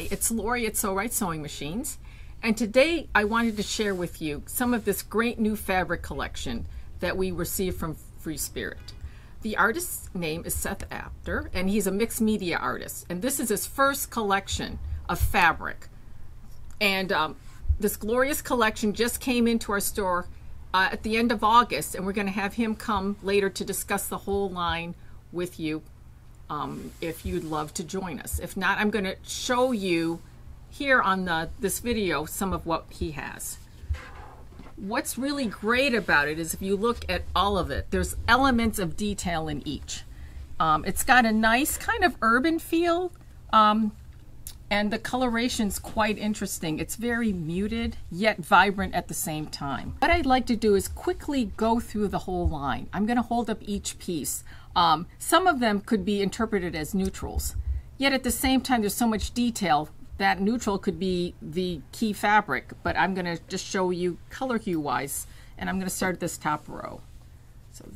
Hi, it's Laurie at Sew Right Sewing Machines, and today I wanted to share with you some of this great new fabric collection that we received from FreeSpirit. The artist's name is Seth Apter, and he's a mixed media artist, and this is his first collection of fabric. And this glorious collection just came into our store at the end of August, and we're going to have him come later to discuss the whole line with you. If you'd love to join us. If not, I'm going to show you here on this video some of what he has. What's really great about it is if you look at all of it, there's elements of detail in each. It's got a nice kind of urban feel, and the coloration's quite interesting. It's very muted yet vibrant at the same time. What I'd like to do is quickly go through the whole line. I'm going to hold up each piece. Some of them could be interpreted as neutrals, yet at the same time there's so much detail that neutral could be the key fabric, but I'm going to just show you color hue wise, and I'm going to start at this top row. So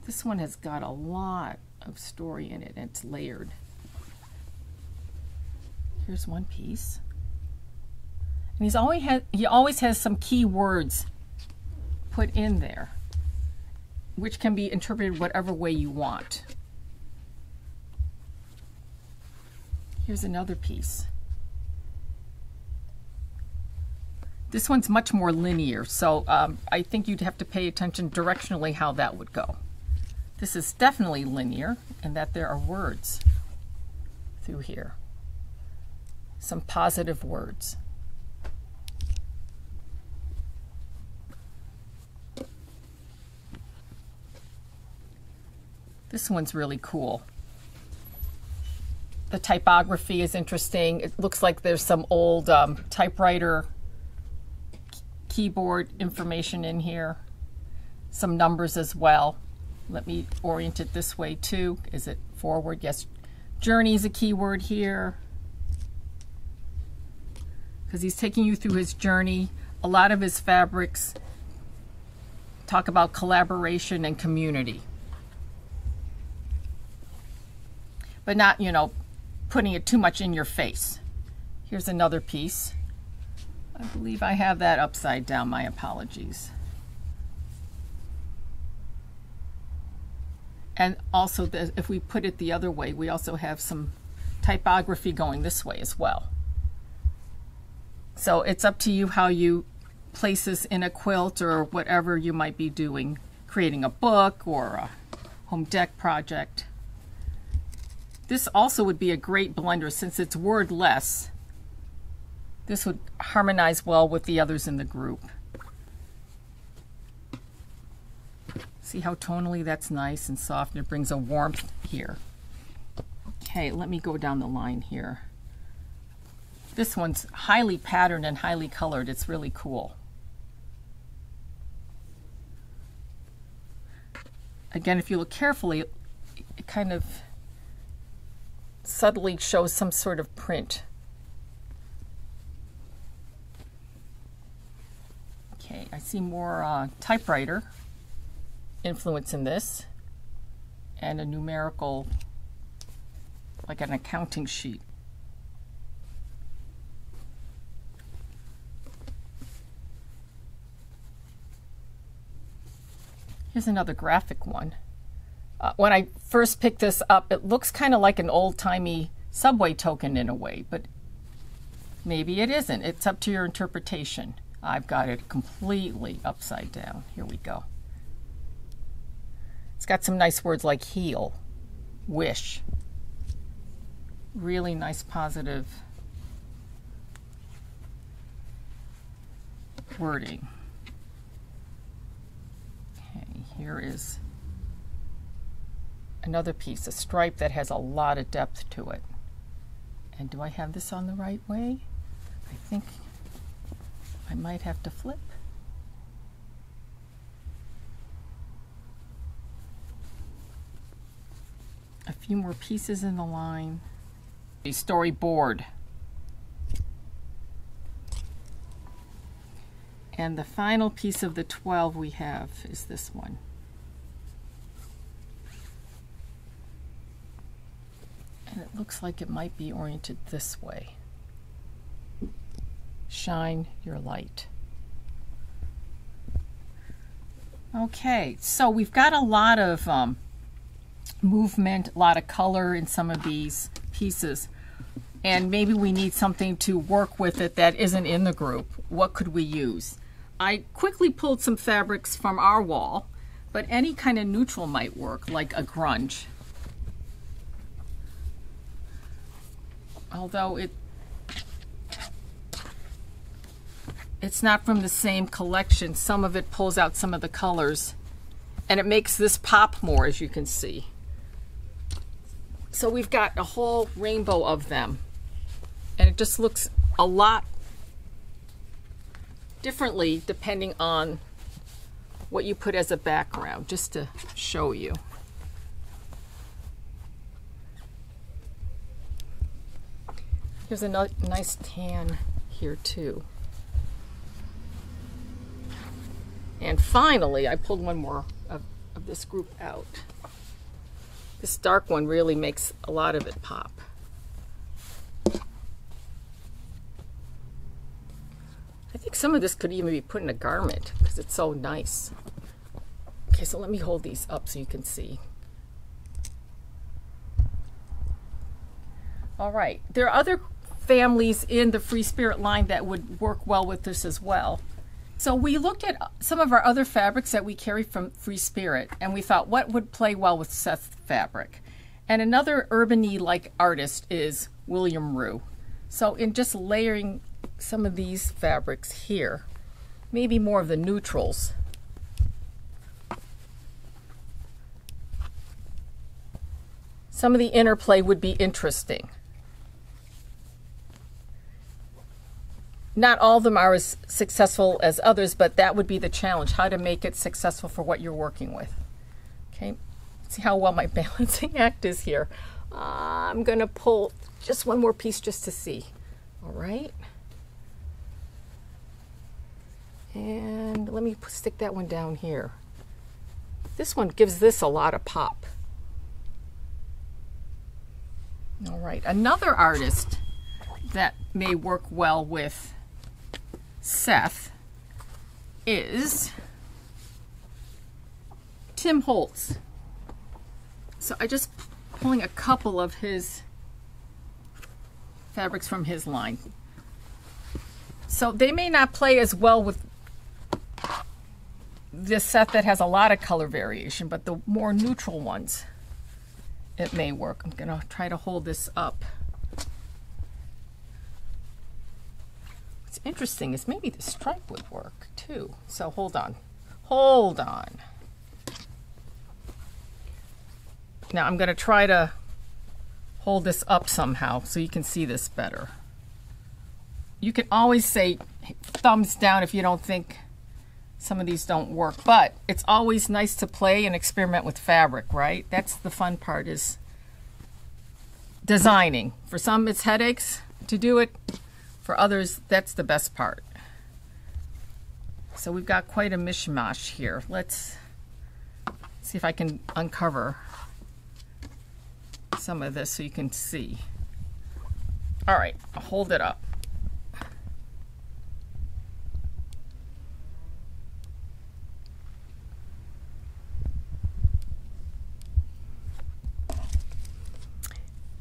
this one has got a lot of story in it, and it's layered. Here's one piece, and he always has some key words put in there, which can be interpreted whatever way you want. Here's another piece. This one's much more linear, so I think you'd have to pay attention directionally how that would go. This is definitely linear in that there are words through here. Some positive words. This one's really cool. The typography is interesting. It looks like there's some old typewriter keyboard information in here. Some numbers as well. Let me orient it this way too. Is it forward? Yes. Journey is a keyword here, because he's taking you through his journey. A lot of his fabrics talk about collaboration and community, but not, you know, putting it too much in your face. Here's another piece. I believe I have that upside down. My apologies. And also, if we put it the other way, we also have some typography going this way as well. So it's up to you how you place this in a quilt or whatever you might be doing, creating a book or a home deck project. This also would be a great blender since it's wordless. This would harmonize well with the others in the group. See how tonally that's nice and soft, and it brings a warmth here. Okay, let me go down the line here. This one's highly patterned and highly colored. It's really cool. Again, if you look carefully, it kind of subtly shows some sort of print. Okay, I see more typewriter influence in this, and a numerical, like an accounting sheet. Here's another graphic one. When I first picked this up, it looks kind of like an old-timey subway token in a way, but maybe it isn't. It's up to your interpretation. I've got it completely upside down. Here we go. It's got some nice words like heal, wish. Really nice positive wording. Okay, here is another piece, a stripe that has a lot of depth to it. And do I have this on the right way? I think I might have to flip. A few more pieces in the line. A storyboard. And the final piece of the 12 we have is this one. And it looks like it might be oriented this way. shine your light. Okay, so we've got a lot of movement, a lot of color in some of these pieces, and maybe we need something to work with it that isn't in the group. What could we use? I quickly pulled some fabrics from our wall, but any kind of neutral might work, like a grunge. Although it's not from the same collection, some of it pulls out some of the colors, and it makes this pop more, as you can see. So we've got a whole rainbow of them, and it just looks a lot differently depending on what you put as a background, just to show you. There's a nice tan here too. And finally, I pulled one more of this group out. This dark one really makes a lot of it pop. I think some of this could even be put in a garment because it's so nice. Okay, so let me hold these up so you can see. All right, there are other families in the FreeSpirit line that would work well with this as well. So we looked at some of our other fabrics that we carry from FreeSpirit, and we thought what would play well with Seth fabric. And another urban-y like artist is William Rue. So in just layering some of these fabrics here, maybe more of the neutrals, some of the interplay would be interesting. Not all of them are as successful as others, but that would be the challenge, how to make it successful for what you're working with. Okay, see how well my balancing act is here. I'm gonna pull just one more piece just to see. All right. And let me stick that one down here. This one gives this a lot of pop. All right, another artist that may work well with Seth is Tim Holtz. So I just pulling a couple of his fabrics from his line. So they may not play as well with this Seth that has a lot of color variation, but the more neutral ones, it may work. I'm gonna try to hold this up. What's interesting is maybe the stripe would work too. So hold on. Now I'm gonna try to hold this up somehow so you can see this better. You can always say thumbs down if you don't think some of these don't work, but it's always nice to play and experiment with fabric, right? That's the fun part, is designing. For some, it's headaches to do it. For others, that's the best part. So we've got quite a mishmash here. Let's see if I can uncover some of this so you can see. All right, I'll hold it up.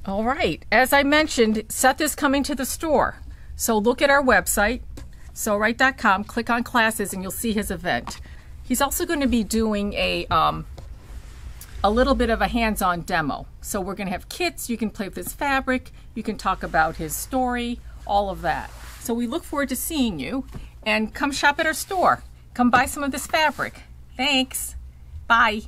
All right, as I mentioned, Seth is coming to the store. So look at our website, sewright.com, click on classes, and you'll see his event. He's also going to be doing a little bit of a hands-on demo. So we're going to have kits, you can play with his fabric, you can talk about his story, all of that. So we look forward to seeing you, and come shop at our store. Come buy some of this fabric. Thanks. Bye.